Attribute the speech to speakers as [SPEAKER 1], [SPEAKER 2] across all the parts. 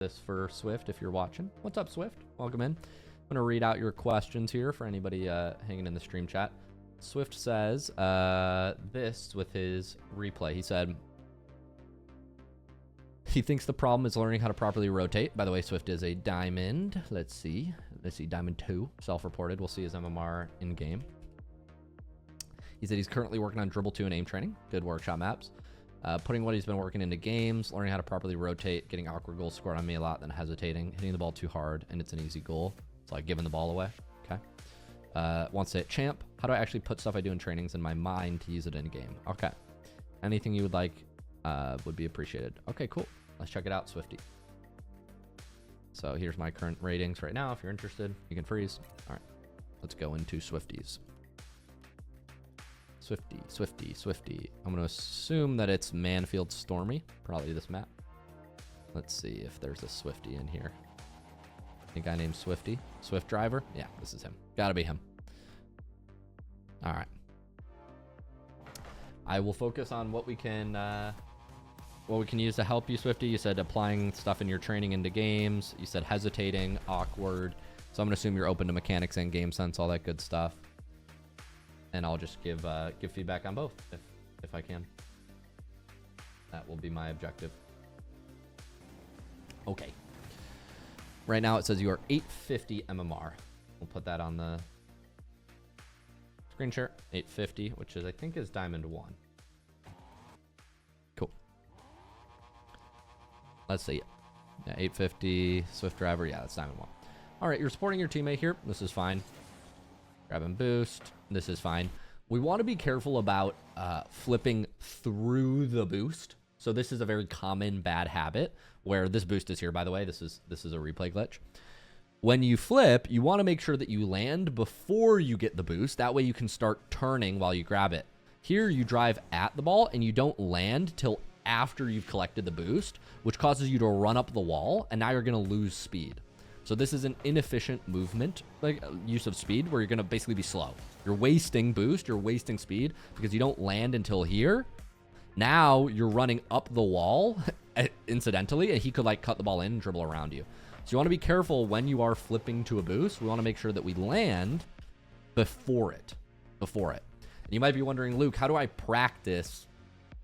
[SPEAKER 1] this for Swift if you're watching. What's up, Swift? Welcome in. I'm going to read out your questions here for anybody hanging in the stream chat. Swift says this with his replay. He said he thinks the problem is learning how to properly rotate. By the way, Swift is a diamond. Let's see, diamond 2, self-reported. We'll see his MMR in game. He said he's currently working on dribble 2 and aim training. Good workshop maps. Putting what he's been working into games, learning how to properly rotate, getting awkward goals scored on me a lot, then hesitating, hitting the ball too hard, and it's an easy goal. It's like giving the ball away. Okay. Wants to hit champ. How do I actually put stuff I do in trainings in my mind to use it in game? Okay. Anything you would like would be appreciated. Okay, cool. Let's check it out, Swifty. So here's my current ratings right now. If you're interested, you can freeze. All right. Let's go into Swifties. Swifty. I'm going to assume that it's Manfield Stormy. Probably this map. Let's see if there's a Swifty in here. A guy named Swifty. Swift driver? Yeah, this is him. Gotta be him. All right. I will focus on what we can use to help you, Swifty. You said applying stuff in your training into games. You said hesitating, awkward. So I'm going to assume you're open to mechanics and game sense, all that good stuff. And I'll just give feedback on both if I can. That will be my objective. Okay. Right now it says you are 850 MMR. We'll put that on the screen share. 850, which is I think is diamond 1. Cool. Let's see. Yeah, 850 Swift driver. Yeah, that's diamond 1. All right, you're supporting your teammate here. This is fine. Grab and boost. This is fine. We want to be careful about flipping through the boost. So this is a very common bad habit where this boost is here, by the way. This is a replay glitch. When you flip, you want to make sure that you land before you get the boost. That way you can start turning while you grab it. Here you drive at the ball and you don't land till after you've collected the boost, which causes you to run up the wall, and now you're going to lose speed. So this is an inefficient movement, like use of speed, where you're going to basically be slow. You're wasting boost, you're wasting speed because you don't land until here. Now you're running up the wall incidentally, and he could like cut the ball in and dribble around you. So you want to be careful when you are flipping to a boost. We want to make sure that we land before it. And you might be wondering, Luke, how do I practice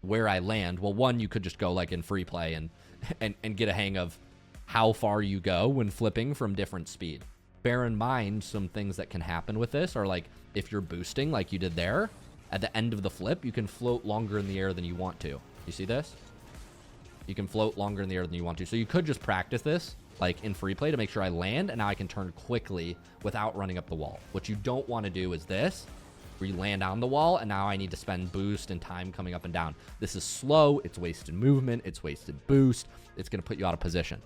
[SPEAKER 1] where I land? Well, one, you could just go like in free play and get a hang of how far you go when flipping from different speed. Bear in mind some things that can happen with this are like if you're boosting like you did there, at the end of the flip, you can float longer in the air than you want to. You see this? You can float longer in the air than you want to. So you could just practice this like in free play to make sure I land, and now I can turn quickly without running up the wall. What you don't want to do is this, where you land on the wall and now I need to spend boost and time coming up and down. This is slow, it's wasted movement, it's wasted boost, it's going to put you out of position.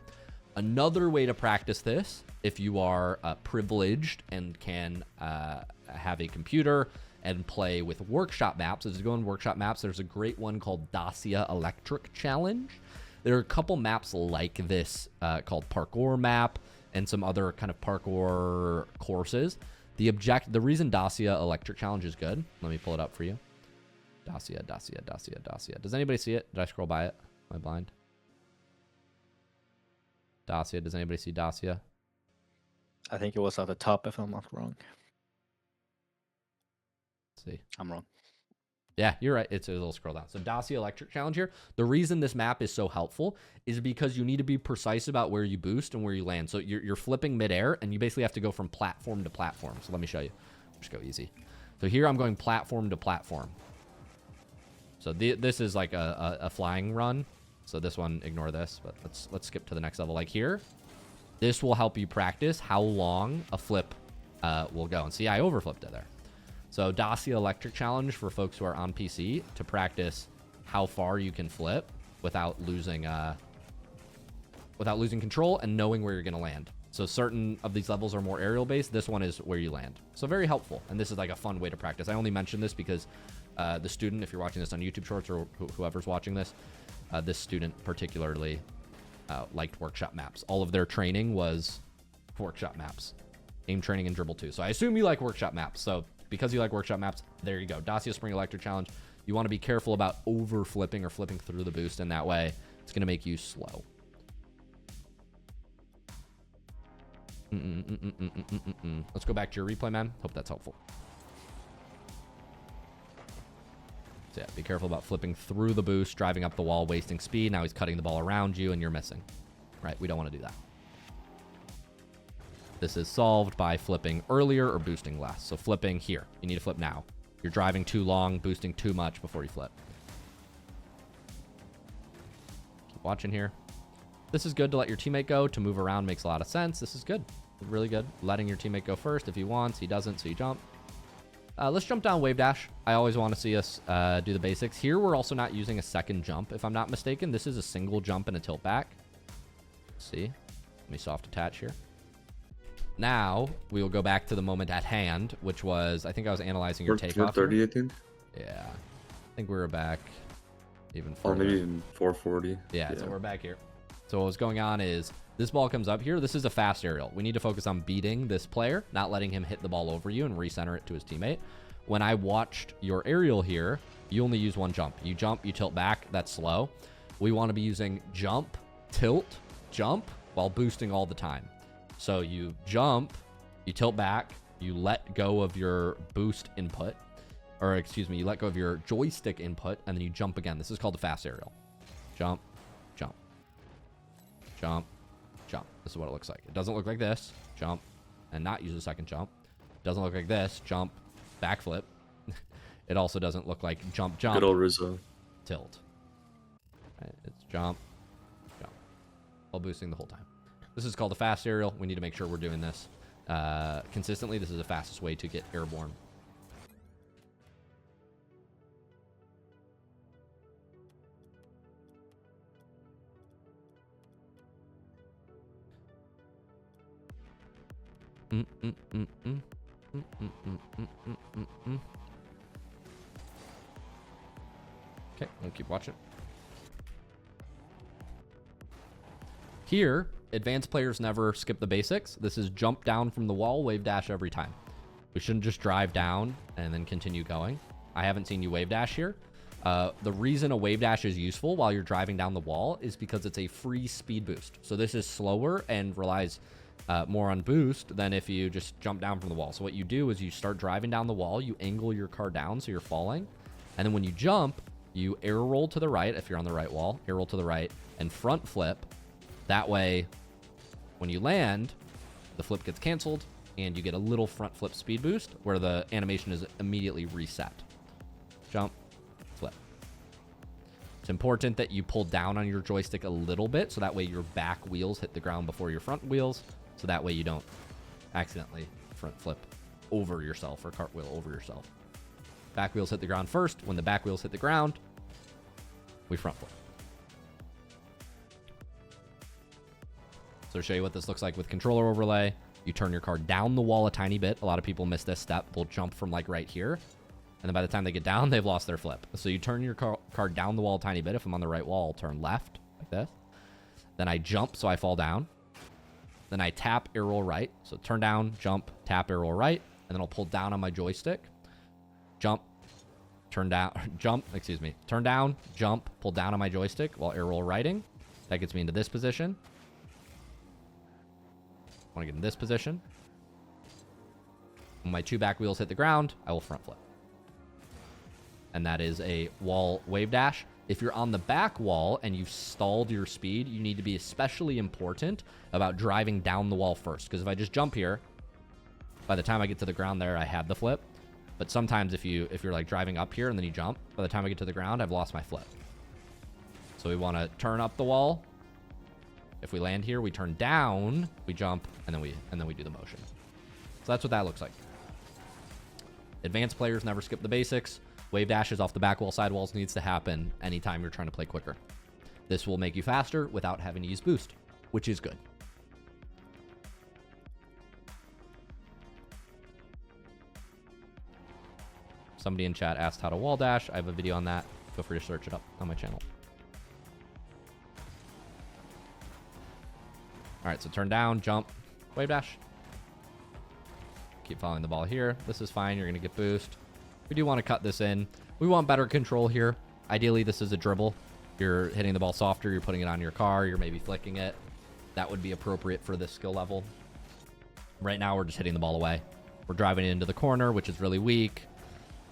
[SPEAKER 1] Another way to practice this, if you are privileged and can have a computer and play with workshop maps, is to go in workshop maps. There's a great one called Dacia Electric Challenge. There are a couple maps like this called Parkour Map and some other kind of parkour courses. The reason Dacia Electric Challenge is good, let me pull it up for you. Dacia. Does anybody see it? Did I scroll by it? Am I blind? Dacia. Does anybody see Dacia?
[SPEAKER 2] I think it was at the top, if I'm not wrong.
[SPEAKER 1] Let's see.
[SPEAKER 2] I'm wrong.
[SPEAKER 1] Yeah, you're right. It's a little scroll down. So Dacia Electric Challenge here. The reason this map is so helpful is because you need to be precise about where you boost and where you land. So you're flipping midair, and you basically have to go from platform to platform. So let me show you. Just go easy. So here I'm going platform to platform. So this is like a flying run. So this one, ignore this, but let's skip to the next level. Like here, this will help you practice how long a flip will go. And see, I overflipped it there. So Dacia Electric Challenge for folks who are on PC to practice how far you can flip without losing control and knowing where you're going to land. So certain of these levels are more aerial based. This one is where you land. So very helpful. And this is like a fun way to practice. I only mention this because the student, if you're watching this on YouTube Shorts or whoever's watching this, this student particularly liked workshop maps. All of their training was workshop maps, aim training and dribble 2. So I assume you like workshop maps. So because you like workshop maps, there you go. Dacia Spring Electric Challenge. You want to be careful about over flipping or flipping through the boost in that way. It's going to make you slow. Let's go back to your replay, man. Hope that's helpful. So yeah, be careful about flipping through the boost, driving up the wall, wasting speed. Now he's cutting the ball around you and you're missing. Right, we don't want to do that. This is solved by flipping earlier or boosting less. So flipping here. You need to flip now. You're driving too long, boosting too much before you flip. Keep watching here. This is good to let your teammate go. To move around makes a lot of sense. This is good. Really good. Letting your teammate go first if he wants. He doesn't, so you jump. Let's jump down wave dash. I always want to see us do the basics. Here, we're also not using a second jump, if I'm not mistaken. This is a single jump and a tilt back. Let's see. Let me soft attach here. Now, we will go back to the moment at hand, which was, I think I was analyzing your takeoff.
[SPEAKER 3] 430, I think.
[SPEAKER 1] Yeah. I think we were back even
[SPEAKER 3] Or
[SPEAKER 1] further.
[SPEAKER 3] maybe even 440.
[SPEAKER 1] Yeah, so we're back here. So what's going on is this ball comes up here. This is a fast aerial. We need to focus on beating this player, not letting him hit the ball over you and recenter it to his teammate. When I watched your aerial here, you only use one jump. You jump, you tilt back. That's slow. We want to be using jump, tilt, jump while boosting all the time. So you jump, you tilt back, you let go of your boost input, or excuse me, you let go of your joystick input, and then you jump again. This is called the fast aerial. Jump, jump, jump, jump. This is what it looks like. It doesn't look like this. Jump, and not use a second jump. It doesn't look like this. Jump, backflip. It also doesn't look like jump, jump.
[SPEAKER 3] Good old Rizzo.
[SPEAKER 1] Tilt. Right, it's jump, jump. While boosting the whole time. This is called a fast aerial. We need to make sure we're doing this consistently. This is the fastest way to get airborne. Okay, we'll keep watching. Here, advanced players never skip the basics. This is jump down from the wall, wave dash every time. We shouldn't just drive down and then continue going. I haven't seen you wave dash here. The reason a wave dash is useful while you're driving down the wall is because it's a free speed boost. So this is slower and relies more on boost than if you just jump down from the wall. So what you do is you start driving down the wall, you angle your car down so you're falling, and then when you jump, you air roll to the right if you're on the right wall, air roll to the right, and front flip. That way, when you land, the flip gets canceled, and you get a little front flip speed boost where the animation is immediately reset. Jump, flip. It's important that you pull down on your joystick a little bit, so that way your back wheels hit the ground before your front wheels, so that way you don't accidentally front flip over yourself or cartwheel over yourself. Back wheels hit the ground first. When the back wheels hit the ground, we front flip. So to show you what this looks like with controller overlay, you turn your car down the wall a tiny bit. A lot of people miss this step. They'll jump from like right here, and then by the time they get down, they've lost their flip. So you turn your car down the wall a tiny bit. If I'm on the right wall, I'll turn left like this. Then I jump so I fall down. Then I tap air roll right. So turn down, jump, tap air roll right, and then I'll pull down on my joystick. Jump, turn down, jump, excuse me. Turn down, jump, pull down on my joystick while air roll righting. That gets me into this position. I want to get in this position. When my two back wheels hit the ground, I will front flip. And that is a wall wave dash. If you're on the back wall and you've stalled your speed, you need to be especially important about driving down the wall first. Because if I just jump here, by the time I get to the ground there, I had the flip. But sometimes if you're like driving up here and then you jump, by the time I get to the ground, I've lost my flip. So we want to turn up the wall. If we land here, we turn down, we jump, and then we do the motion. So that's what that looks like. Advanced players never skip the basics. Wave dashes off the back wall, sidewalls needs to happen anytime you're trying to play quicker. This will make you faster without having to use boost, which is good. Somebody in chat asked how to wall dash. I have a video on that. Feel free to search it up on my channel. All right, so turn down, jump, wave dash. Keep following the ball here. This is fine. You're going to get boost. We do want to cut this in. We want better control here. Ideally, this is a dribble. You're hitting the ball softer. You're putting it on your car. You're maybe flicking it. That would be appropriate for this skill level. Right now, we're just hitting the ball away. We're driving it into the corner, which is really weak.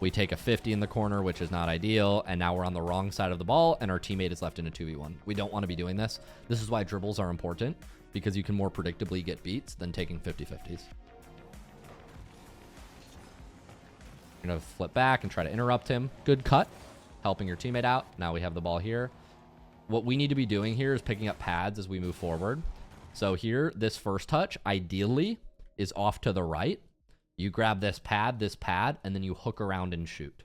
[SPEAKER 1] We take a 50 in the corner, which is not ideal. And now we're on the wrong side of the ball, and our teammate is left in a 2v1. We don't want to be doing this. This is why dribbles are important, because you can more predictably get beats than taking 50-50s. You're going to flip back and try to interrupt him. Good cut. Helping your teammate out. Now we have the ball here. What we need to be doing here is picking up pads as we move forward. So here, this first touch, ideally, is off to the right. You grab this pad, and then you hook around and shoot.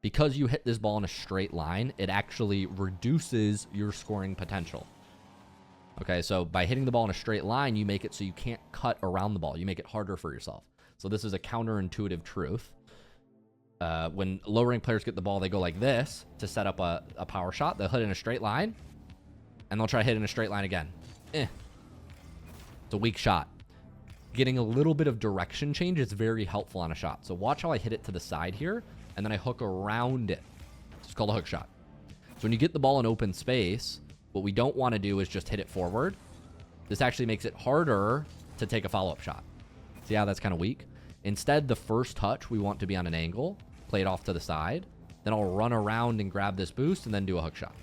[SPEAKER 1] Because you hit this ball in a straight line, it actually reduces your scoring potential. Okay, so by hitting the ball in a straight line, you make it so you can't cut around the ball. You make it harder for yourself. So this is a counterintuitive truth. When low-rank players get the ball, they go like this to set up a power shot. They'll hit in a straight line, and they'll try to hit in a straight line again. It's a weak shot. Getting a little bit of direction change is very helpful on a shot. So watch how I hit it to the side here, and then I hook around it. It's called a hook shot. So when you get the ball in open space, what we don't want to do is just hit it forward. This actually makes it harder to take a follow-up shot. See how that's kind of weak? Instead, the first touch, we want to be on an angle, play it off to the side. Then I'll run around and grab this boost and then do a hook shot.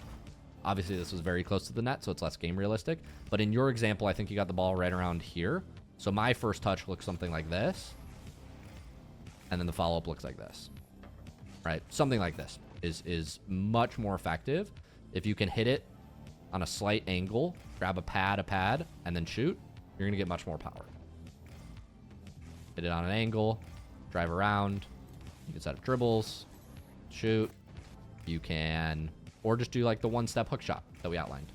[SPEAKER 1] Obviously, this was very close to the net, so it's less game realistic. But in your example, I think you got the ball right around here. So my first touch looks something like this. And then the follow-up looks like this. Right? Something like this is much more effective. If you can hit it on a slight angle, grab a pad, and then shoot, you're going to get much more power. Hit it on an angle, drive around. You can set up dribbles, shoot. You can, or just do like the one-step hook shot that we outlined.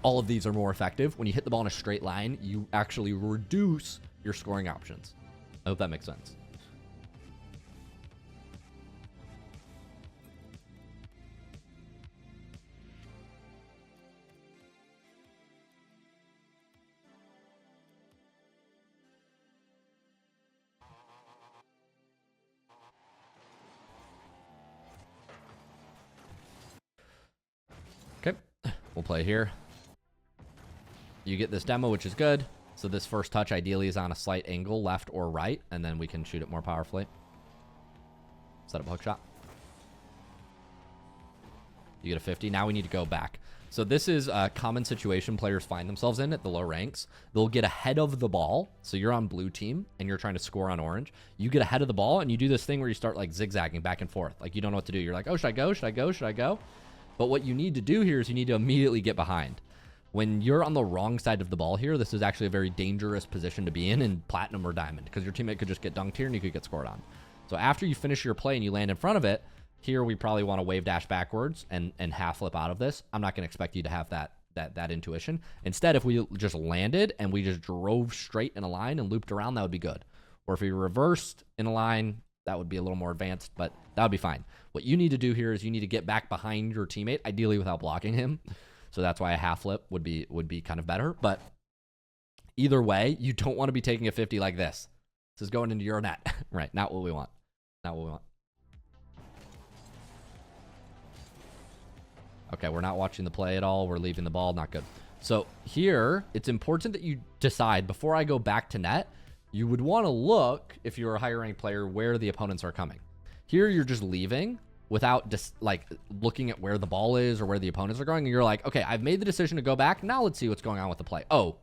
[SPEAKER 1] All of these are more effective. When you hit the ball in a straight line, you actually reduce your scoring options. I hope that makes sense. Okay, we'll play here. You get this demo, which is good. So this first touch ideally is on a slight angle, left or right, and then we can shoot it more powerfully. Set up a hook shot. You get a 50. Now we need to go back. So this is a common situation players find themselves in at the low ranks. They'll get ahead of the ball. So you're on blue team and you're trying to score on orange. You get ahead of the ball and you do this thing where you start like zigzagging back and forth. Like you don't know what to do. You're like, oh, should I go? Should I go? Should I go? But what you need to do here is you need to immediately get behind. When you're on the wrong side of the ball here, this is actually a very dangerous position to be in platinum or diamond, because your teammate could just get dunked here and you could get scored on. So after you finish your play and you land in front of it, here we probably want to wave dash backwards and half flip out of this. I'm not going to expect you to have that intuition. Instead, if we just landed and we just drove straight in a line and looped around, that would be good. Or if we reversed in a line, that would be a little more advanced, but that would be fine. What you need to do here is you need to get back behind your teammate, ideally without blocking him. So that's why a half flip would be kind of better. But either way, you don't want to be taking a 50 like this. This is going into your net. Right, not what we want. Not what we want. Okay, we're not watching the play at all. We're leaving the ball. Not good. So here, it's important that you decide, before I go back to net, you would want to look, if you're a higher ranked player, where the opponents are coming. Here, you're just leaving without just like looking at where the ball is or where the opponents are going. And you're like, okay, I've made the decision to go back. Now let's see what's going on with the play. Oh,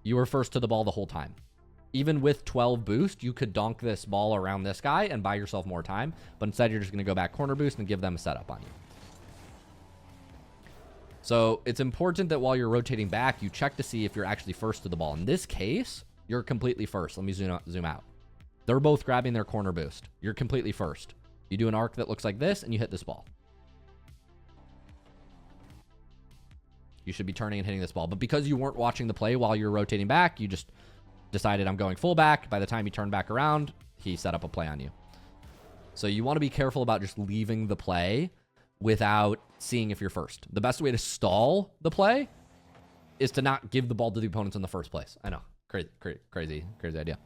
[SPEAKER 1] you were first to the ball the whole time. Even with 12 boost, you could donk this ball around this guy and buy yourself more time. But instead, you're just going to go back corner boost and give them a setup on you. So it's important that while you're rotating back, you check to see if you're actually first to the ball. In this case, you're completely first. Let me zoom out. They're both grabbing their corner boost. You're completely first. You do an arc that looks like this, and you hit this ball. You should be turning and hitting this ball. But because you weren't watching the play while you're rotating back, you just decided I'm going full back. By the time you turn back around, he set up a play on you. So you want to be careful about just leaving the play without seeing if you're first. The best way to stall the play is to not give the ball to the opponents in the first place. I know. Crazy idea.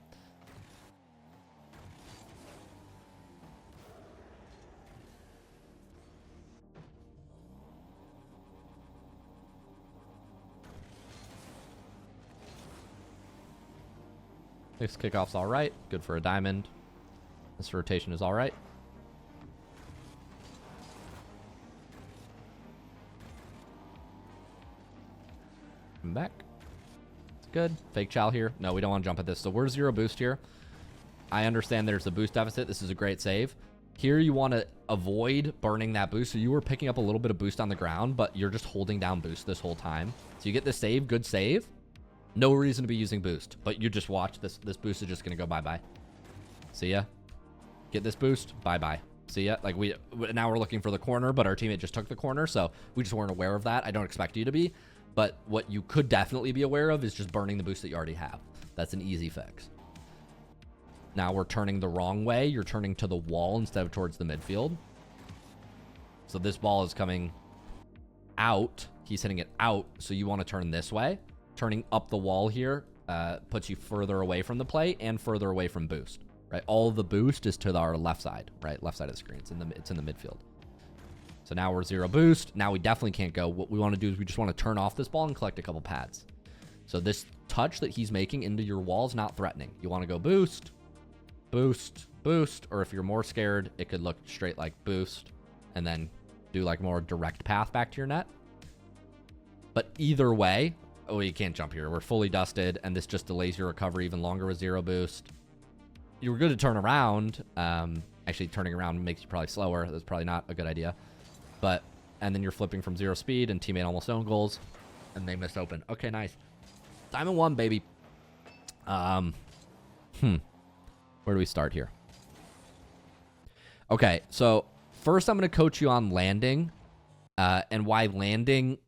[SPEAKER 1] This kickoff's all right. Good for a diamond. This rotation is all right. Come back. It's good. Fake chow here. No, we don't want to jump at this. So we're 0 boost here. I understand there's a boost deficit. This is a great save. Here you want to avoid burning that boost. So you were picking up a little bit of boost on the ground, but you're just holding down boost this whole time. So you get this save. Good save. No reason to be using boost, but you just watch this. This boost is just going to go bye-bye. See ya. Get this boost. Bye-bye. See ya. Like now we're looking for the corner, but our teammate just took the corner. So we just weren't aware of that. I don't expect you to be, but what you could definitely be aware of is just burning the boost that you already have. That's an easy fix. Now we're turning the wrong way. You're turning to the wall instead of towards the midfield. So this ball is coming out. He's hitting it out. So you want to turn this way. Turning up the wall here puts you further away from the play and further away from boost, right? All of the boost is to our left side, right? Left side of the screen. It's in the midfield. So now we're 0 boost. Now we definitely can't go. What we want to do is we just want to turn off this ball and collect a couple pads. So this touch that he's making into your wall is not threatening. You want to go boost, boost, boost, or if you're more scared, it could look straight like boost and then do like more direct path back to your net. But either way, oh, you can't jump here. We're fully dusted, and this just delays your recovery even longer with 0 boost. You were good to turn around. Actually, turning around makes you probably slower. That's probably not a good idea. And then you're flipping from 0 speed, and teammate almost own goals, and they missed open. Okay, nice. Diamond 1, baby. Where do we start here? Okay, so first I'm going to coach you on landing, and why landing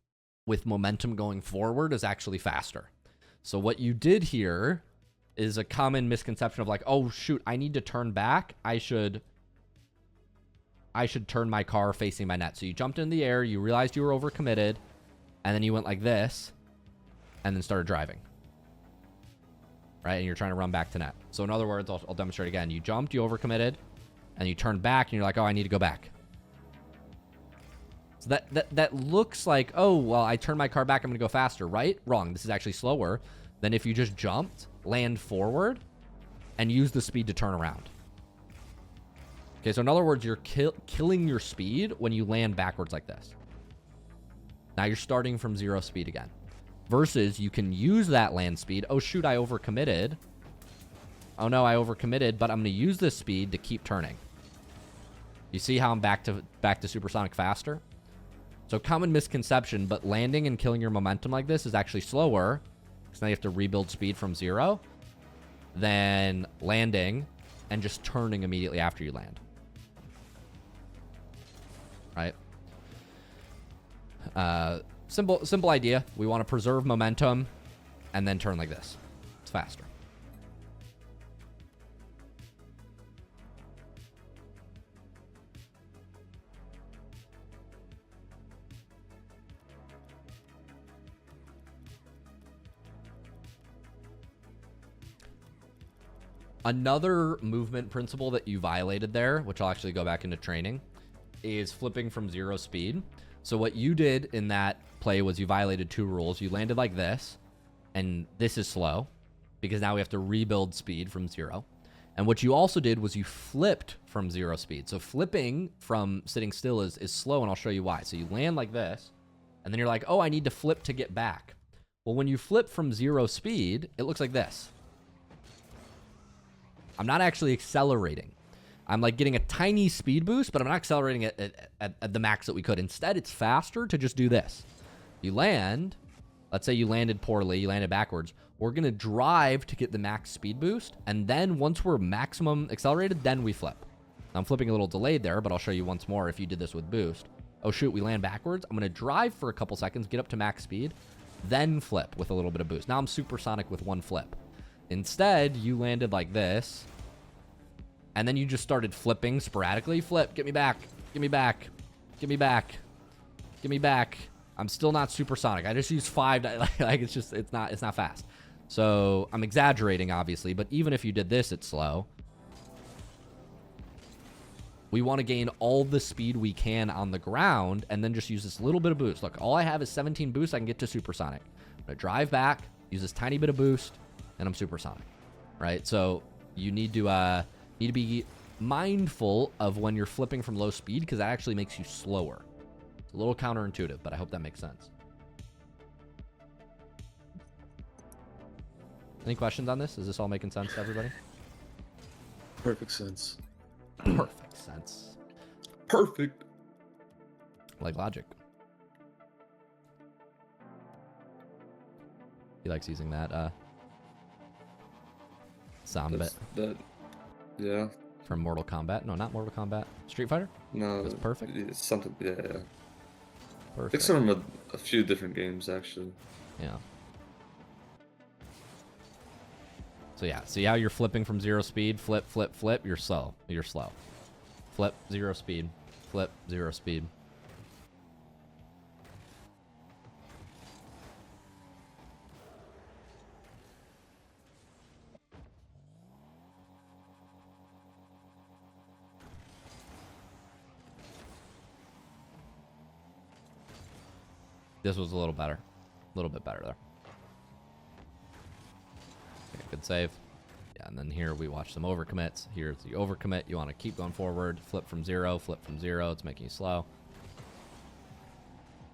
[SPEAKER 1] with momentum going forward is actually faster. So what you did here is a common misconception of like, oh shoot, I need to turn back. I should turn my car facing my net. So you jumped in the air, you realized you were overcommitted, and then you went like this, and then started driving. Right, and you're trying to run back to net. So in other words, I'll demonstrate again. You jumped, you overcommitted, and you turned back, and you're like, oh, I need to go back. So that looks like, oh, well, I turned my car back, I'm going to go faster, right? Wrong. This is actually slower than if you just jumped, land forward, and use the speed to turn around. Okay, so in other words, you're killing your speed when you land backwards like this. Now you're starting from 0 speed again. Versus you can use that land speed. Oh, shoot, I overcommitted. Oh, no, I overcommitted, but I'm going to use this speed to keep turning. You see how I'm back to supersonic faster? So common misconception, but landing and killing your momentum like this is actually slower, because now you have to rebuild speed from 0, than landing and just turning immediately after you land. Right? Simple idea. We want to preserve momentum and then turn like this. It's faster. Another movement principle that you violated there, which I'll actually go back into training, is flipping from 0 speed. So what you did in that play was you violated 2 rules. You landed like this, and this is slow, because now we have to rebuild speed from 0. And what you also did was you flipped from 0 speed. So flipping from sitting still is slow, and I'll show you why. So you land like this, and then you're like, oh, I need to flip to get back. Well, when you flip from 0 speed, it looks like this. I'm not actually accelerating. I'm like getting a tiny speed boost, but I'm not accelerating at the max that we could. Instead, it's faster to just do this. You land, let's say you landed poorly, you landed backwards. We're going to drive to get the max speed boost. And then once we're maximum accelerated, then we flip. I'm flipping a little delayed there, but I'll show you once more if you did this with boost. Oh, shoot, we land backwards. I'm going to drive for a couple seconds, get up to max speed, then flip with a little bit of boost. Now I'm supersonic with 1 flip. Instead, you landed like this, and then you just started flipping sporadically. Flip, get me back, get me back, get me back, get me back. I'm still not supersonic. I just used 5. Like it's not fast. So I'm exaggerating, obviously, but even if you did this, it's slow. We want to gain all the speed we can on the ground and then just use this little bit of boost. Look, all I have is 17 boost. I can get to supersonic. I'm going to drive back, use this tiny bit of boost, and I'm supersonic. right? So you need to be mindful of when you're flipping from low speed, because that actually makes you slower. It's a little counterintuitive, but I hope that makes sense. Any questions on this? Is this all making sense to everybody?
[SPEAKER 3] Perfect sense.
[SPEAKER 1] Perfect sense.
[SPEAKER 3] Perfect.
[SPEAKER 1] Like logic. He likes using that sound bit
[SPEAKER 3] Yeah.
[SPEAKER 1] from Mortal Kombat. No, not Mortal Kombat. Street Fighter?
[SPEAKER 3] No.
[SPEAKER 1] That's perfect.
[SPEAKER 3] It's something. Yeah.
[SPEAKER 1] Perfect.
[SPEAKER 3] It's from a few different games actually.
[SPEAKER 1] Yeah. So yeah, see how you're flipping from 0 speed, flip, flip, flip, you're slow. You're slow. Flip, 0 speed, flip, 0 speed. This was a little better. A little bit better there. Okay, good save. Yeah, and then here we watch some overcommits. Here's the overcommit. You want to keep going forward. Flip from 0, flip from 0. It's making you slow.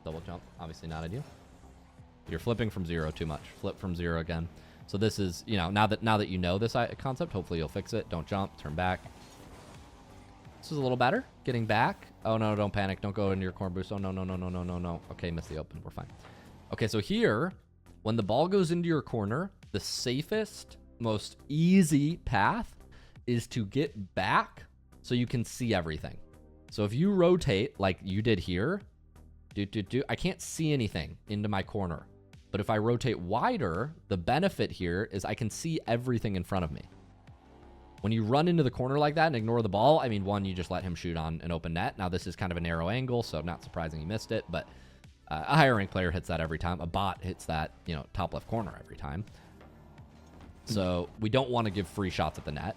[SPEAKER 1] Double jump, obviously not ideal. You're flipping from 0 too much. Flip from 0 again. So this is, you know, now that you know this concept, hopefully you'll fix it. Don't jump, turn back. This is a little better. Getting back. Oh no, don't panic. Don't go into your corner boost. Oh no, no, no, no, no, no, no. Okay, missed the open. We're fine. Okay, so here, when the ball goes into your corner, the safest, most easy path is to get back so you can see everything. So if you rotate like you did here, I can't see anything into my corner. But if I rotate wider, the benefit here is I can see everything in front of me. When you run into the corner like that and ignore the ball, I mean, one, you just let him shoot on an open net. Now, this is kind of a narrow angle, so not surprising he missed it, but a higher ranked player hits that every time. A bot hits that, you know, top left corner every time. So we don't want to give free shots at the net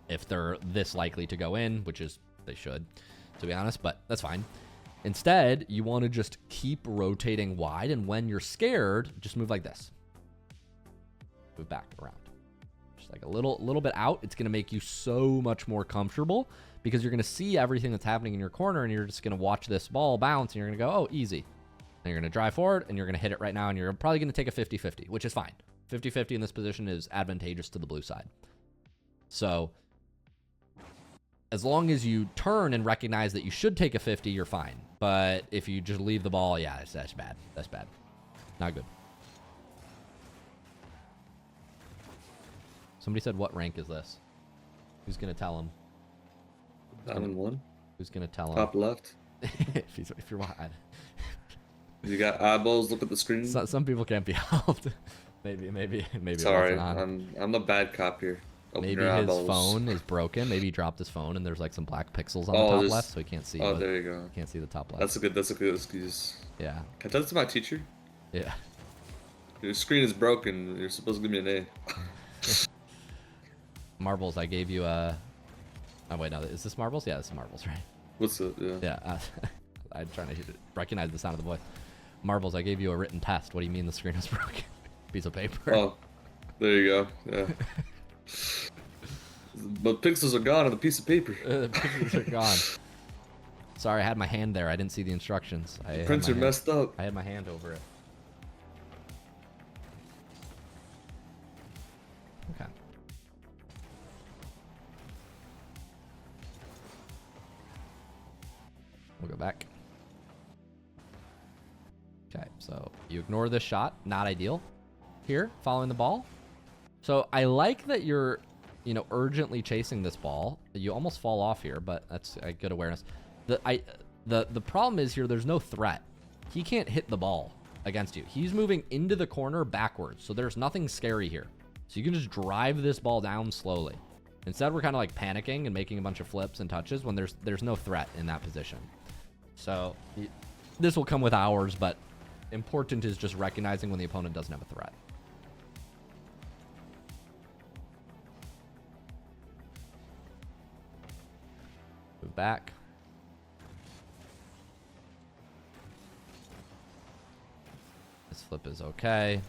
[SPEAKER 1] if they're this likely to go in, which is they should, to be honest, but that's fine. Instead, you want to just keep rotating wide, and when you're scared, just move like this. Move back around. Just like a little bit out. It's going to make you so much more comfortable because you're going to see everything that's happening in your corner, and you're just going to watch this ball bounce, and you're going to go, oh, easy. And you're going to drive forward, and you're going to hit it right now, and you're probably going to take a 50-50, which is fine. 50-50 in this position is advantageous to the blue side. So as long as you turn and recognize that you should take a 50, you're fine. But if you just leave the ball, yeah, that's bad. That's bad. Not good. Somebody said, what rank is this? Who's going to tell him?
[SPEAKER 3] Diamond 1.
[SPEAKER 1] Who's going to tell him?
[SPEAKER 3] Top left.
[SPEAKER 1] if you're wide.
[SPEAKER 3] You got eyeballs, look at the screen.
[SPEAKER 1] Some people can't be helped. maybe.
[SPEAKER 3] Sorry, I'm the bad cop here. Open
[SPEAKER 1] maybe his phone is broken. Maybe he dropped his phone and there's like some black pixels on the top left, so he can't see.
[SPEAKER 3] Oh, there you go.
[SPEAKER 1] Can't see the top left.
[SPEAKER 3] That's a good excuse.
[SPEAKER 1] Yeah.
[SPEAKER 3] Can I tell this to my teacher?
[SPEAKER 1] Yeah.
[SPEAKER 3] Your screen is broken. You're supposed to give me an A.
[SPEAKER 1] Marbles, I gave you a. Oh wait, no, is this Marbles? Yeah, this is Marbles, right?
[SPEAKER 3] What's it? Yeah.
[SPEAKER 1] Yeah. I'm trying to recognize the sound of the voice. Marbles, I gave you a written test. What do you mean the screen is broken? Piece of paper.
[SPEAKER 3] Oh, there you go. Yeah. But pixels are gone on the piece of paper.
[SPEAKER 1] The pixels are gone. Sorry, I had my hand there. I didn't see the instructions.
[SPEAKER 3] The printer messed up.
[SPEAKER 1] I had my hand over it. Okay. We'll go back. Okay, so you ignore this shot. Not ideal. Here, following the ball. So I like that you're, you know, urgently chasing this ball. You almost fall off here, but that's a good awareness. The problem is here, there's no threat. He can't hit the ball against you. He's moving into the corner backwards, so there's nothing scary here. So you can just drive this ball down slowly. Instead, we're kind of like panicking and making a bunch of flips and touches when there's no threat in that position. So this will come with hours, but important is just recognizing when the opponent doesn't have a threat. Move back. This flip is okay.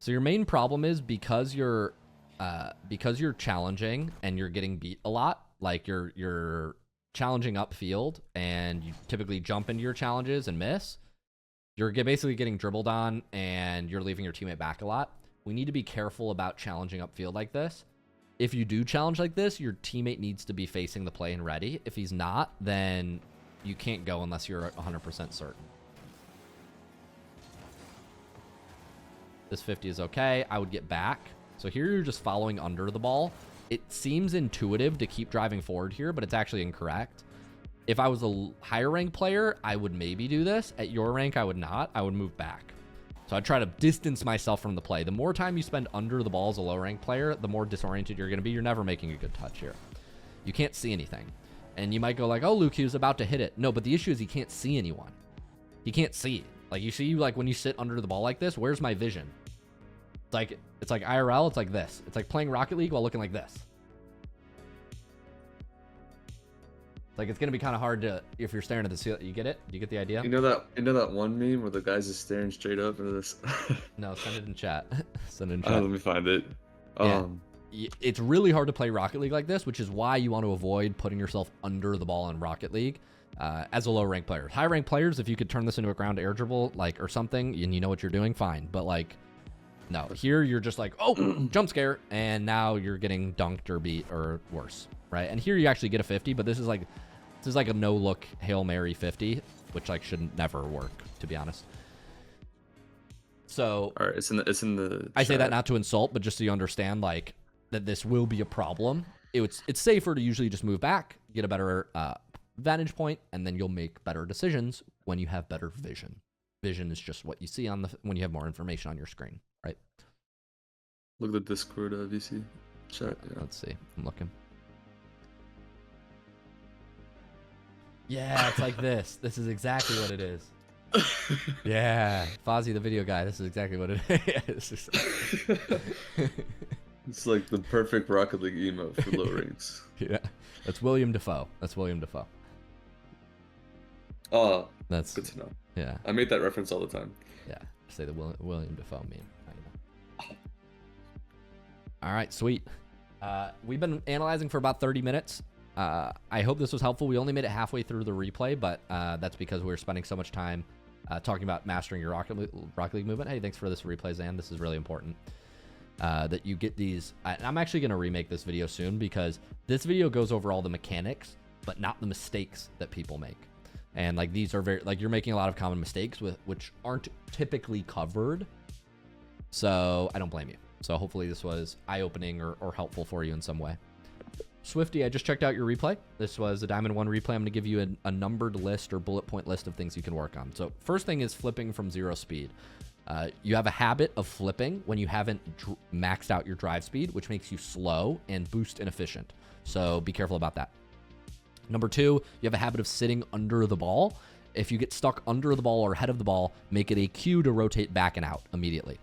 [SPEAKER 1] So your main problem is because you're challenging and you're getting beat a lot, like you're challenging upfield and you typically jump into your challenges and miss. You're basically getting dribbled on and you're leaving your teammate back a lot. We need to be careful about challenging upfield like this. If you do challenge like this, your teammate needs to be facing the play and ready. If he's not, then you can't go unless you're 100% certain. This 50 is okay. I would get back. So here you're just following under the ball. It seems intuitive to keep driving forward here, but it's actually incorrect. If I was a higher rank player, I would maybe do this. At your rank, I would not. I would move back. So I'd try to distance myself from the play. The more time you spend under the ball as a low rank player, the more disoriented you're going to be. You're never making a good touch here. You can't see anything. And you might go like, oh, Luke, he was about to hit it. No, but the issue is he can't see anyone. He can't see. Like, you see, like, when you sit under the ball like this, where's my vision? It's like IRL, it's like this. It's like playing Rocket League while looking like this. Like, it's going to be kind of hard to, if you're staring at the ceiling. You get it? You get the idea?
[SPEAKER 3] You know that one meme where the guy's just staring straight up into this?
[SPEAKER 1] No, send it in chat. Send it in
[SPEAKER 3] Oh,
[SPEAKER 1] chat.
[SPEAKER 3] let me find it.
[SPEAKER 1] It's really hard to play Rocket League like this, which is why you want to avoid putting yourself under the ball in Rocket League as a low rank player. High rank players, if you could turn this into a ground air dribble, like, or something, and you know what you're doing, fine. But like, no, here you're just like, oh, jump scare, and now you're getting dunked or beat or worse, right? And here you actually get a 50, but this is like a no look Hail Mary 50, which like should never work, to be honest. So
[SPEAKER 3] all right, it's in the
[SPEAKER 1] I say
[SPEAKER 3] chat.
[SPEAKER 1] that not to insult, but just so you understand, like, that this will be a problem. It's safer to usually just move back, get a better vantage point, and then you'll make better decisions when you have better vision. Vision is just what you see on when you have more information on your screen, right?
[SPEAKER 3] Look at the Discord VC chat. Yeah.
[SPEAKER 1] Let's see. I'm looking. Yeah, it's like this. This is exactly what it is. Yeah, Fozzie, the video guy. This is exactly what it is.
[SPEAKER 3] It's like the perfect Rocket League emote for low ranks.
[SPEAKER 1] Yeah, that's William Dafoe. That's William Dafoe.
[SPEAKER 3] Oh,
[SPEAKER 1] That's
[SPEAKER 3] good to know.
[SPEAKER 1] Yeah,
[SPEAKER 3] I make that reference all the time.
[SPEAKER 1] yeah. Say the William Dafoe meme. All right, sweet. We've been analyzing for about 30 minutes. I hope this was helpful. We only made it halfway through the replay, but that's because we were spending so much time talking about mastering your Rocket League movement. Hey, thanks for this replay, Zan. This is really important. That you get these. I'm actually going to remake this video soon because this video goes over all the mechanics, but not the mistakes that people make. And like these are very, like, you're making a lot of common mistakes which aren't typically covered. So I don't blame you. So hopefully this was eye-opening or helpful for you in some way. Swifty, I just checked out your replay. This was a Diamond 1 replay. I'm going to give you a numbered list or bullet point list of things you can work on. So first thing is flipping from 0 speed. You have a habit of flipping when you haven't maxed out your drive speed, which makes you slow and boost inefficient. So be careful about that. Number 2, you have a habit of sitting under the ball. If you get stuck under the ball or ahead of the ball, make it a cue to rotate back and out immediately.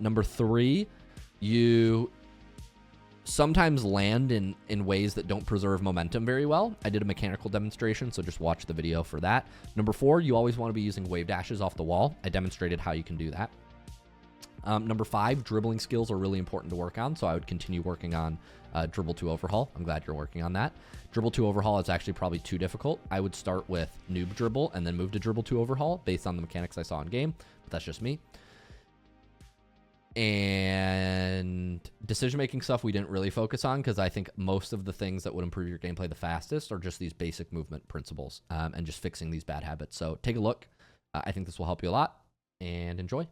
[SPEAKER 1] Number 3, you sometimes land in ways that don't preserve momentum very well. I did a mechanical demonstration, so just watch the video for that. Number 4, you always want to be using wave dashes off the wall. I demonstrated how you can do that. Number 5, dribbling skills are really important to work on, so I would continue working on dribble to overhaul. I'm glad you're working on that. Dribble to overhaul is actually probably too difficult. I would start with noob dribble and then move to dribble to overhaul based on the mechanics I saw in game, but that's just me. And decision-making stuff we didn't really focus on because I think most of the things that would improve your gameplay the fastest are just these basic movement principles and just fixing these bad habits. So take a look. I think this will help you a lot, and enjoy.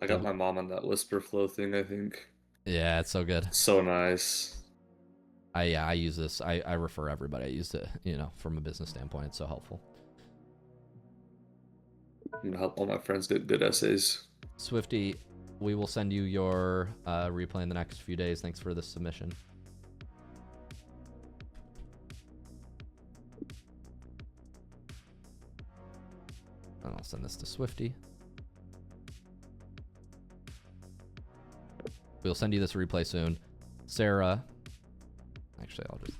[SPEAKER 3] I got my mom on that whisper flow thing, I think.
[SPEAKER 1] Yeah, it's so good.
[SPEAKER 3] So nice.
[SPEAKER 1] I use this. I refer everybody. I use it, from a business standpoint. It's so helpful.
[SPEAKER 3] I'm gonna help all my friends get good essays.
[SPEAKER 1] Swifty, we will send you your replay in the next few days. Thanks for this submission. And I'll send this to Swifty. We'll send you this replay soon. Sarah, Actually, I'll just